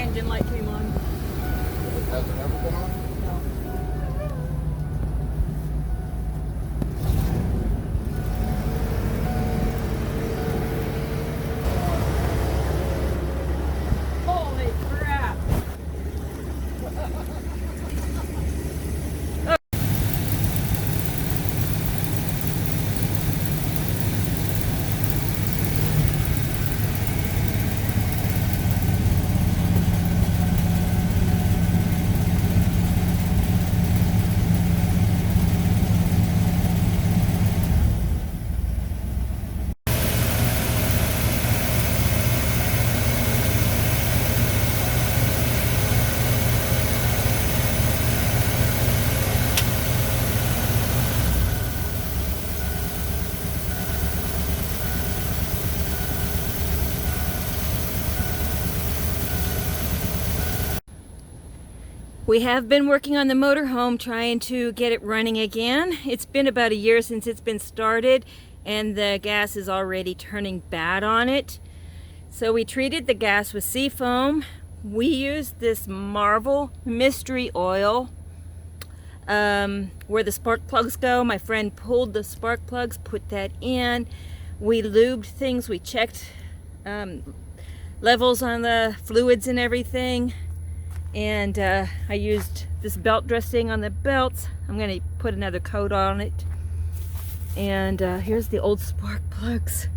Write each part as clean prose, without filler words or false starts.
engine light came on. Has it ever been on? No. Holy crap! We have been working on the motorhome, trying to get it running again. It's been about a year since it's been started, and the gas is already turning bad on it. So we treated the gas with seafoam. We used this Marvel mystery oil where the spark plugs go. My friend pulled the spark plugs, put that in. We lubed things. We checked levels on the fluids and everything. And I used this belt dressing on the belts. I'm going to put another coat on it. And here's the old spark plugs.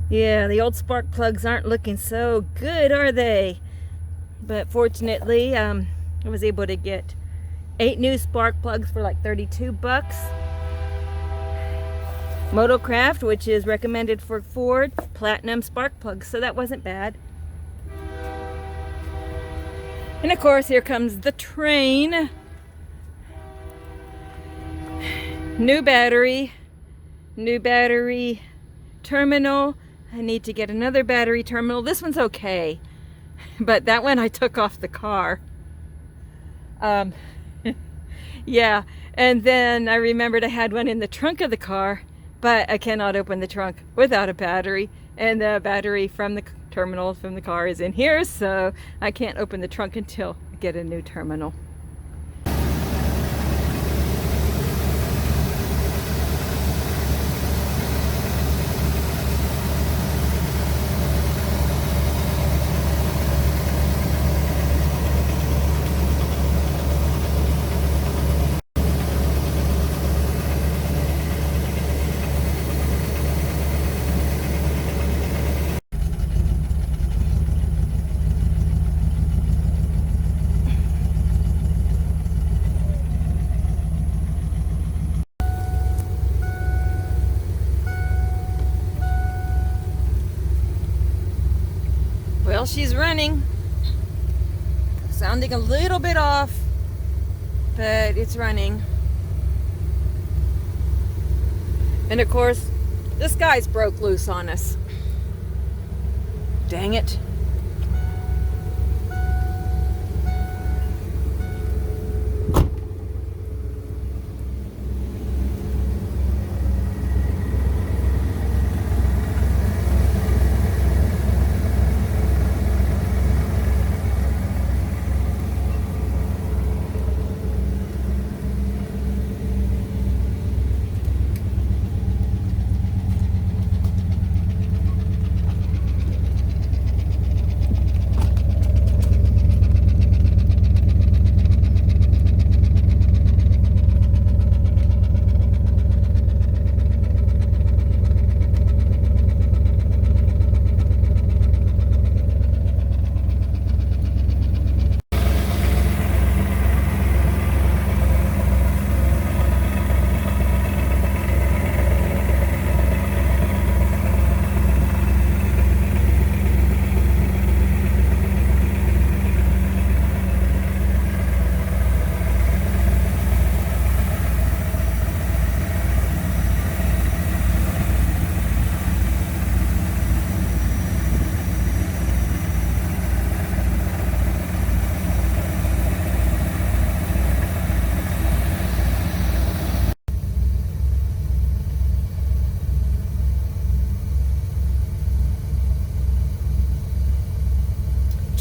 Yeah, the old spark plugs aren't looking so good, are they? But fortunately, I was able to get 8 new spark plugs for like 32 bucks. Motocraft, which is recommended for Ford, platinum spark plugs, so that wasn't bad. And of course, here comes the train. New battery terminal. I need to get another battery terminal. This one's okay, but that one I took off the car. Yeah, and then I remembered I had one in the trunk of the car, but I cannot open the trunk without a battery, and the battery from the terminal from the car is in here, so I can't open the trunk until I get a new terminal. Well, she's running. Sounding a little bit off, but it's running. And of course, this guy's broke loose on us. Dang it.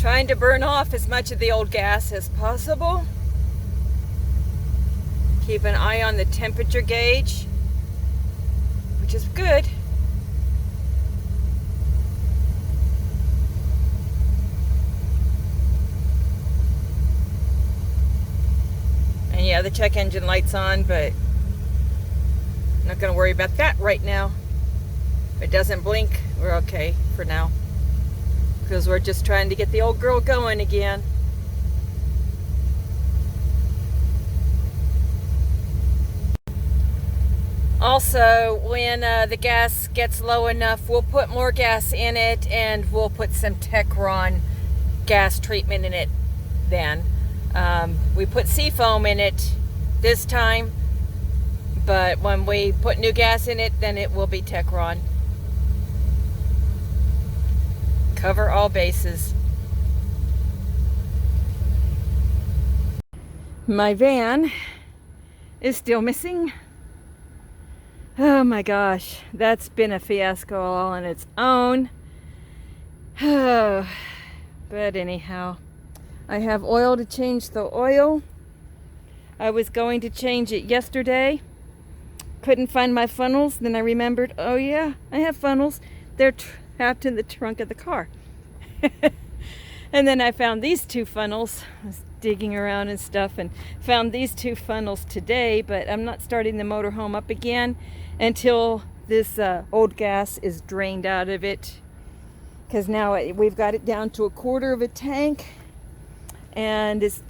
Trying to burn off as much of the old gas as possible. Keep an eye on the temperature gauge, which is good. And yeah, the check engine light's on, but I'm not going to worry about that right now. If it doesn't blink, we're okay for now, because we're just trying to get the old girl going again. Also, when the gas gets low enough, we'll put more gas in it, and we'll put some Techron gas treatment in it then. We put seafoam in it this time, but when we put new gas in it, then it will be Techron. Cover all bases. My van is still missing. Oh my gosh, that's been a fiasco all on its own. Oh, but anyhow, I have oil to change the oil. I was going to change it yesterday. Couldn't find my funnels. Then I remembered, oh yeah, I have funnels. They're trapped in the trunk of the car. And then I found these two funnels. I was digging around and stuff and found these two funnels today, but I'm not starting the motorhome up again until this old gas is drained out of it, because now we've got it down to 1/4 of a tank, and it's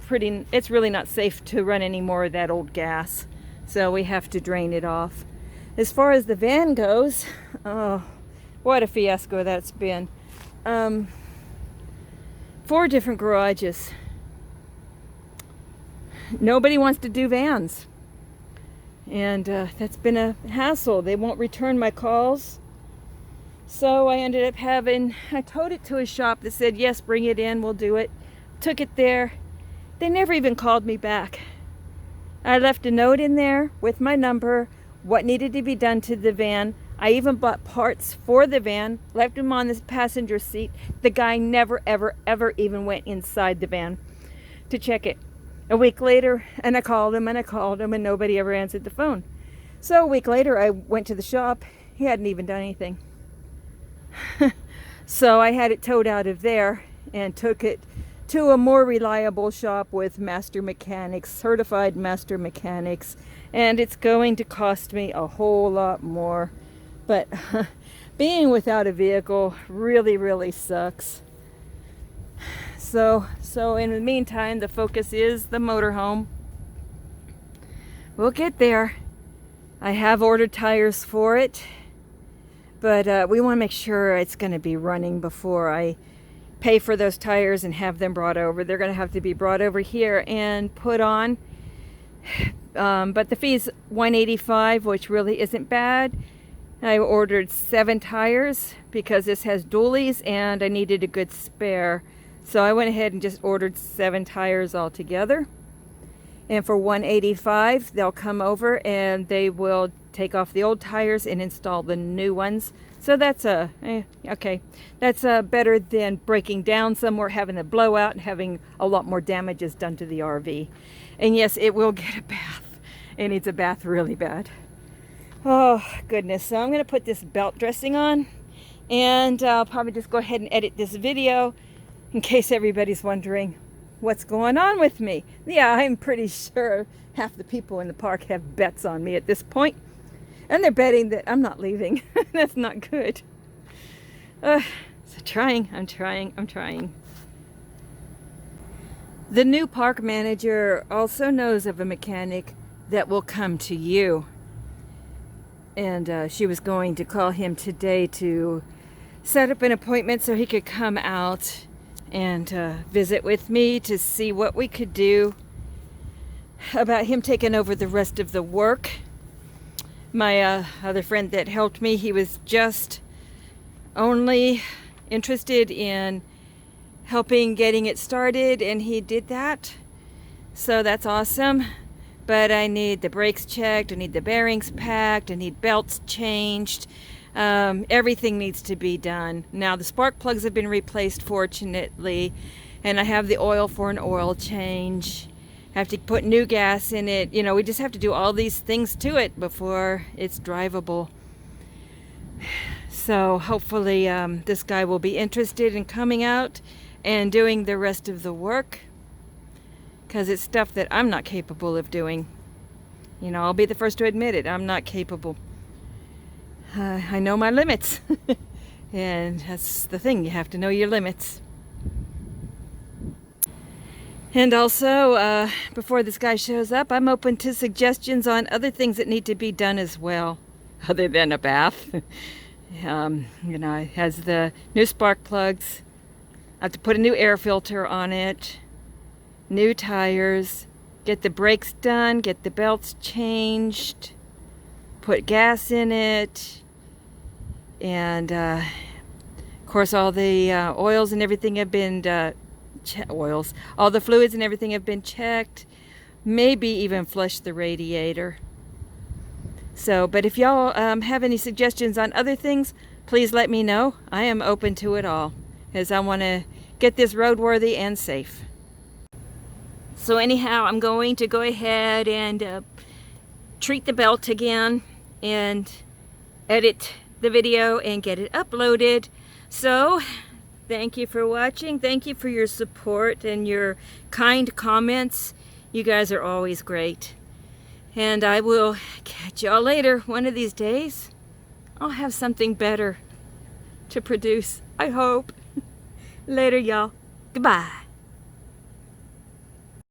really not safe to run any more of that old gas, so we have to drain it off. As far as the van goes, oh, what a fiasco that's been. 4 different garages. Nobody wants to do vans, and that's been a hassle. They won't return my calls, so I ended up I towed it to a shop that said, yes, bring it in, we'll do it. Took it there. They never even called me back. I left a note in there with my number, what needed to be done to the van. I even bought parts for the van, left them on the passenger seat. The guy never, ever, ever even went inside the van to check it. A week later, and I called him, and nobody ever answered the phone. So a week later, I went to the shop. He hadn't even done anything. So I had it towed out of there and took it to a more reliable shop with master mechanics, certified master mechanics, and it's going to cost me a whole lot more. But being without a vehicle really, really sucks. So in the meantime, the focus is the motorhome. We'll get there. I have ordered tires for it, but we want to make sure it's going to be running before I pay for those tires and have them brought over. They're going to have to be brought over here and put on. But the fee's $185, which really isn't bad. I ordered 7 tires because this has dualies and I needed a good spare. So I went ahead and just ordered 7 tires altogether. And for $185, they'll come over and they will take off the old tires and install the new ones. So that's okay. That's better than breaking down somewhere, having a blowout, and having a lot more damages done to the RV. And yes, it will get a bath. It needs a bath really bad. Oh, goodness. So I'm going to put this belt dressing on, and I'll probably just go ahead and edit this video in case everybody's wondering what's going on with me. Yeah, I'm pretty sure half the people in the park have bets on me at this point, and they're betting that I'm not leaving. That's not good. So I'm trying. The new park manager also knows of a mechanic that will come to you. And she was going to call him today to set up an appointment so he could come out and visit with me to see what we could do about him taking over the rest of the work. My other friend that helped me, he was just only interested in helping getting it started, and he did that. So that's awesome. But I need the brakes checked, I need the bearings packed, I need belts changed. Everything needs to be done. Now the spark plugs have been replaced, fortunately, And I have the oil for an oil change. Have to put new gas in it. You know, we just have to do all these things to it before it's drivable. So hopefully this guy will be interested in coming out and doing the rest of the work, because it's stuff that I'm not capable of doing. You know, I'll be the first to admit it. I'm not capable. I know my limits. And that's the thing, you have to know your limits. And also, before this guy shows up, I'm open to suggestions on other things that need to be done as well, other than a bath. You know, it has the new spark plugs. I have to put a new air filter on it, new tires, get the brakes done, get the belts changed, put gas in it, and of course all the oils and everything have been all the fluids and everything have been checked, maybe even flush the radiator. So, but if y'all have any suggestions on other things, please let me know. I am open to it all, as I want to get this roadworthy and safe. So anyhow, I'm going to go ahead and treat the belt again and edit the video and get it uploaded. So thank you for watching. Thank you for your support and your kind comments. You guys are always great. And I will catch y'all later. One of these days, I'll have something better to produce, I hope. Later, y'all. Goodbye.